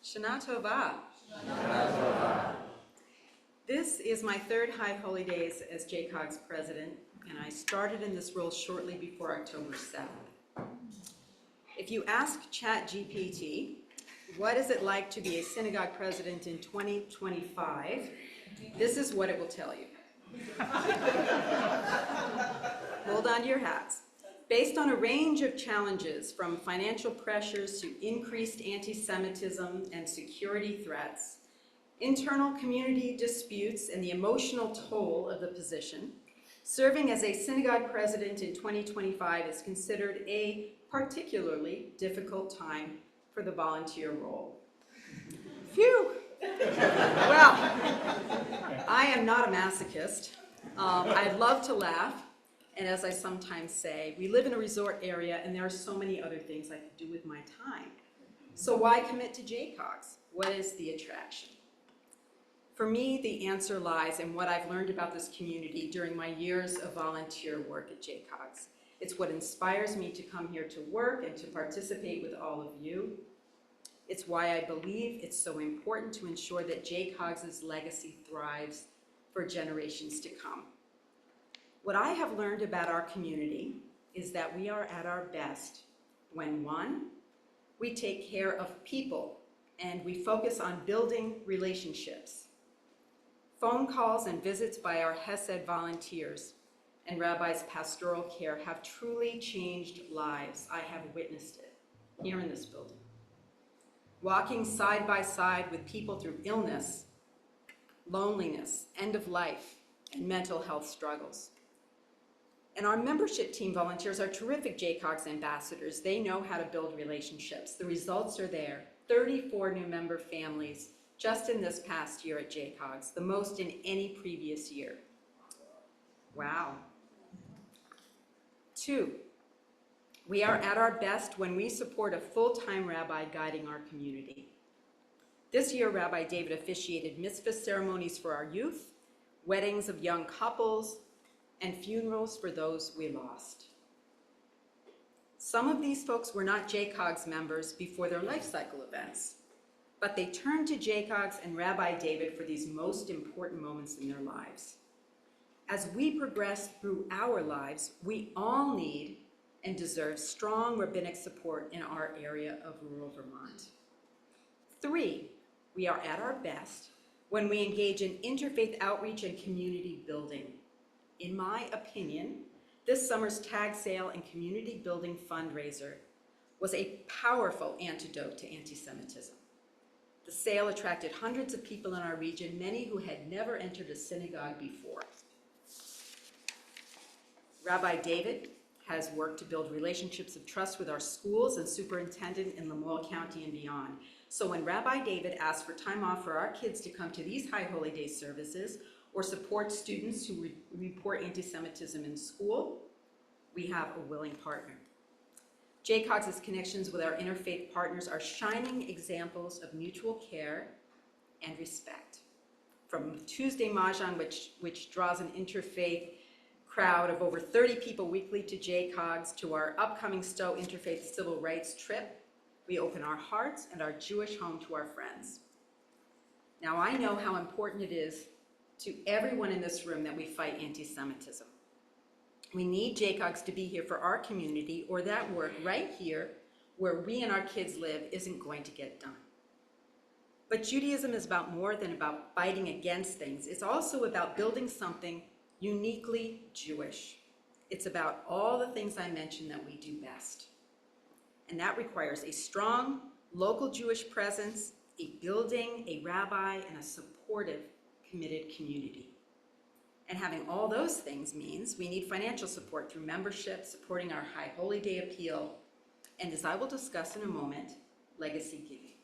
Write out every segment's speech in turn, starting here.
Shana Tova. This is my third High Holy Days as JCOG's president, and I started in this role shortly before October 7th. If you ask ChatGPT, what is it like to be a synagogue president in 2025, this is what it will tell you. Hold on to your hats. Based on a range of challenges, from financial pressures to increased anti-Semitism and security threats, internal community disputes, and the emotional toll of the position, serving as a synagogue president in 2025 is considered a particularly difficult time for the volunteer role. Phew! Well, I am not a masochist. I love to laugh. And as I sometimes say, we live in a resort area and there are so many other things I could do with my time. So why commit to JCOGs? What is the attraction? For me, the answer lies in what I've learned about this community during my years of volunteer work at JCOGs. It's what inspires me to come here to work and to participate with all of you. It's why I believe it's so important to ensure that JCOGs' legacy thrives for generations to come. What I have learned about our community is that we are at our best when, one, we take care of people and we focus on building relationships. Phone calls and visits by our Hesed volunteers and rabbis' pastoral care have truly changed lives. I have witnessed it here in this building. Walking side by side with people through illness, loneliness, end of life, and mental health struggles. And our membership team volunteers are terrific JCOGs ambassadors. They know how to build relationships. The results are there. 34 new member families just in this past year at JCOGs, the most in any previous year. Wow. 2, we are at our best when we support a full-time rabbi guiding our community. This year, Rabbi David officiated mitzvah ceremonies for our youth, weddings of young couples, and funerals for those we lost. Some of these folks were not JCOGs members before their life cycle events, but they turned to JCOGs and Rabbi David for these most important moments in their lives. As we progress through our lives, we all need and deserve strong rabbinic support in our area of rural Vermont. 3, we are at our best when we engage in interfaith outreach and community building. In my opinion, this summer's tag sale and community building fundraiser was a powerful antidote to anti-Semitism. The sale attracted hundreds of people in our region, many who had never entered a synagogue before. Rabbi David has worked to build relationships of trust with our schools and superintendent in Lamoille County and beyond. So when Rabbi David asked for time off for our kids to come to these High Holy Day services or support students who report anti-Semitism in school, we have a willing partner. JCOGs' connections with our interfaith partners are shining examples of mutual care and respect. From Tuesday Mahjong, which draws an interfaith crowd of over 30 people weekly to JCOGs, to our upcoming Stowe Interfaith Civil Rights trip, we open our hearts and our Jewish home to our friends. Now, I know how important it is to everyone in this room that we fight anti-Semitism. We need JCOGs to be here for our community, or that work right here where we and our kids live isn't going to get done. But Judaism is about more than about fighting against things. It's also about building something uniquely Jewish. It's about all the things I mentioned that we do best. And that requires a strong local Jewish presence, a building, a rabbi, and a supportive, committed community. And having all those things means we need financial support through membership, supporting our High Holy Day appeal, and as I will discuss in a moment, legacy giving.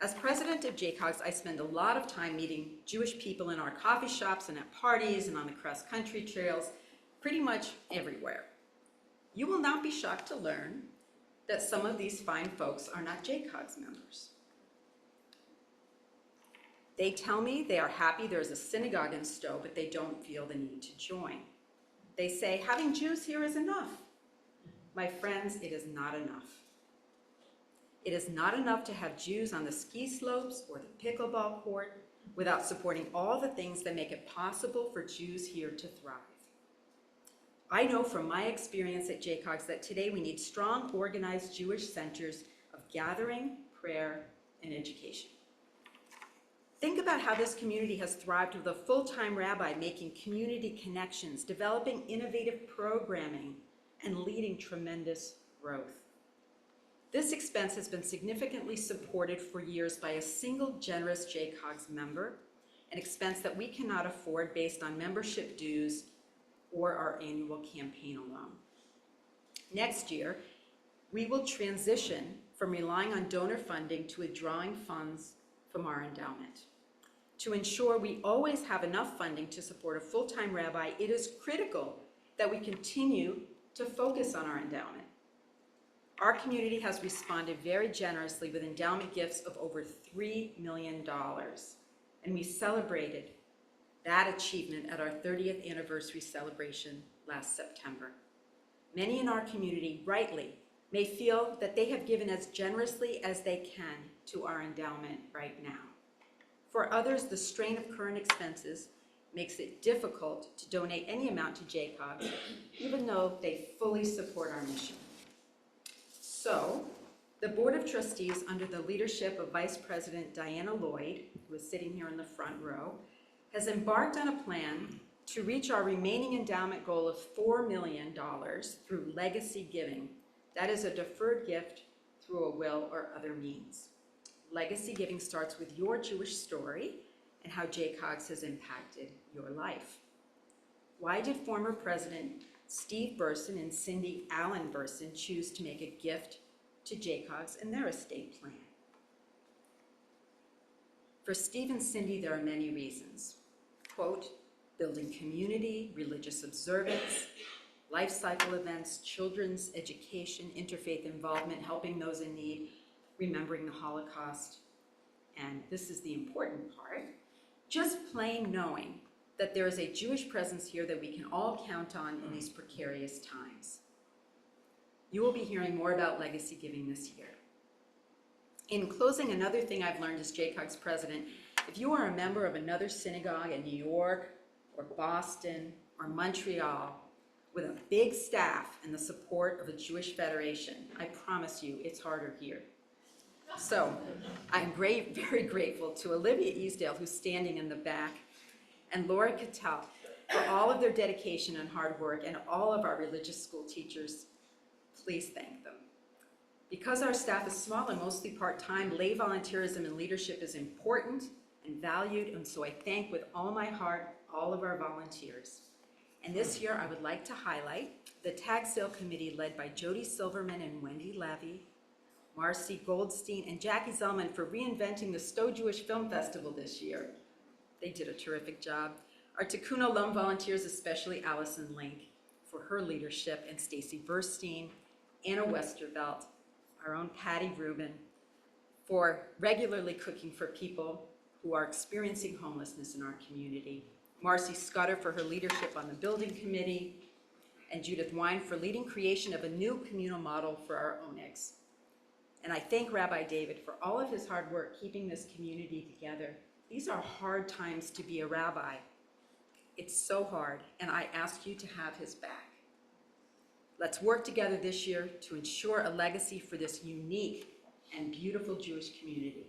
As president of JCOGs, I spend a lot of time meeting Jewish people in our coffee shops and at parties and on the cross-country trails, pretty much everywhere. You will not be shocked to learn that some of these fine folks are not JCOGs members. They tell me they are happy there's a synagogue in Stowe, but they don't feel the need to join. They say, having Jews here is enough. My friends, it is not enough. It is not enough to have Jews on the ski slopes or the pickleball court without supporting all the things that make it possible for Jews here to thrive. I know from my experience at JCOGS that today we need strong, organized Jewish centers of gathering, prayer, and education. Think about how this community has thrived with a full-time rabbi making community connections, developing innovative programming, and leading tremendous growth. This expense has been significantly supported for years by a single generous JCOGS member, an expense that we cannot afford based on membership dues or our annual campaign alone. Next year, we will transition from relying on donor funding to withdrawing funds from our endowment. To ensure we always have enough funding to support a full-time rabbi, it is critical that we continue to focus on our endowment. Our community has responded very generously with endowment gifts of over $3 million, and we celebrated that achievement at our 30th anniversary celebration last September. Many in our community, rightly, may feel that they have given as generously as they can to our endowment right now. For others, the strain of current expenses makes it difficult to donate any amount to JCOGS, even though they fully support our mission. So, the Board of Trustees, under the leadership of Vice President Diana Lloyd, who is sitting here in the front row, has embarked on a plan to reach our remaining endowment goal of $4 million through legacy giving. That is a deferred gift through a will or other means. Legacy giving starts with your Jewish story and how JCOGS has impacted your life. Why did former President Steve Burson and Cyndy Allen Burson choose to make a gift to JCOGS in their estate plan? For Steve and Cyndy, there are many reasons. Quote, building community, religious observance, life cycle events, children's education, interfaith involvement, helping those in need, remembering the Holocaust, and this is the important part, just plain knowing that there is a Jewish presence here that we can all count on in these precarious times. You will be hearing more about legacy giving this year. In closing, another thing I've learned as JCOGS president, if you are a member of another synagogue in New York or Boston or Montreal with a big staff and the support of a Jewish federation, I promise you it's harder here. So I'm very grateful to Olivia Easdale, who's standing in the back, and Laura Cattell for all of their dedication and hard work, and all of our religious school teachers. Please thank them. Because our staff is small and mostly part-time, lay volunteerism and leadership is important and valued, and so I thank with all my heart all of our volunteers. And this year I would like to highlight the Tag Sale Committee led by Jody Silverman and Wendy Levy, Marcy Goldstein, and Jackie Zellman for reinventing the Stowe Jewish Film Festival this year. They did a terrific job. Our Tikkun alum volunteers, especially Allison Link, for her leadership, and Stacy Burstein, Anna Westervelt, our own Patty Rubin, for regularly cooking for people who are experiencing homelessness in our community. Marcy Scudder for her leadership on the building committee, and Judith Wine for leading creation of a new communal model for our Onegs. And I thank Rabbi David for all of his hard work keeping this community together. These are hard times to be a rabbi. It's so hard, and I ask you to have his back. Let's work together this year to ensure a legacy for this unique and beautiful Jewish community.